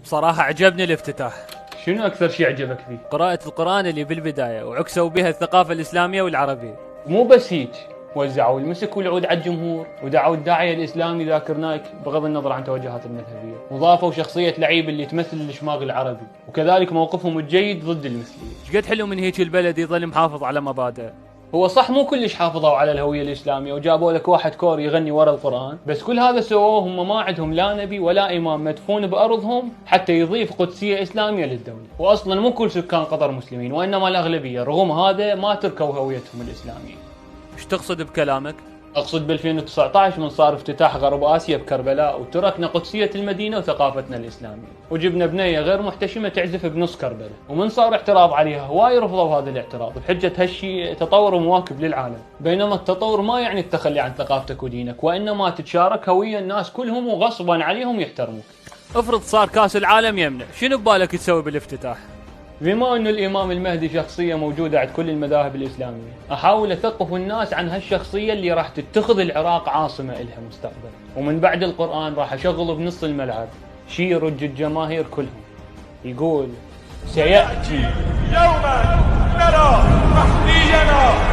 بصراحة عجبني الافتتاح. شنو أكثر شيء عجبك فيه؟ قراءة القرآن اللي بالبداية وعكسوا بها الثقافة الإسلامية والعربية. مو بس هيك، وزعوا المسك والعود على الجمهور ودعوا الداعية الإسلامي ذاكر نايك بغض النظر عن توجهات المذهبية، وضافوا شخصية لعيب اللي تمثل الشماغ العربي، وكذلك موقفهم الجيد ضد المثلية. شقد حلو من هيك البلد يظل محافظ على مبادئه. هو صح مو كلش حافظوا على الهوية الإسلامية وجابوا لك واحد كوري يغني ورا القرآن، بس كل هذا سووه هم ما عندهم لا نبي ولا إمام مدفون بأرضهم حتى يضيف قدسية إسلامية للدولة، وأصلا مو كل سكان قطر مسلمين وإنما الأغلبية، رغم هذا ما تركوا هويتهم الإسلامية. ايش تقصد بكلامك؟ أقصد ب 2019 من صار افتتاح غرب آسيا بكربلاء وتركنا قدسية المدينة وثقافتنا الإسلامية، وجبنا بنية غير محتشمة تعزف بنص كربلاء، ومن صار اعتراض عليها هواي رفضوا هذا الاعتراض بحجة هالشي تطور مواكب للعالم، بينما التطور ما يعني التخلي عن ثقافتك ودينك، وإنما تتشارك هوية الناس كلهم وغصبا عليهم يحترموك. افرض صار كاس العالم يمنع، شنو ببالك تسوي بالافتتاح؟ بما أنه الإمام المهدي شخصية موجودة عند كل المذاهب الإسلامية، أحاول أثقف الناس عن هالشخصية اللي راح تتخذ العراق عاصمة إلها مستقبلا، ومن بعد القرآن راح أشغل بنص الملعب شي يرج الجماهير كلهم يقول: سيأتي يوما نرى مهدينا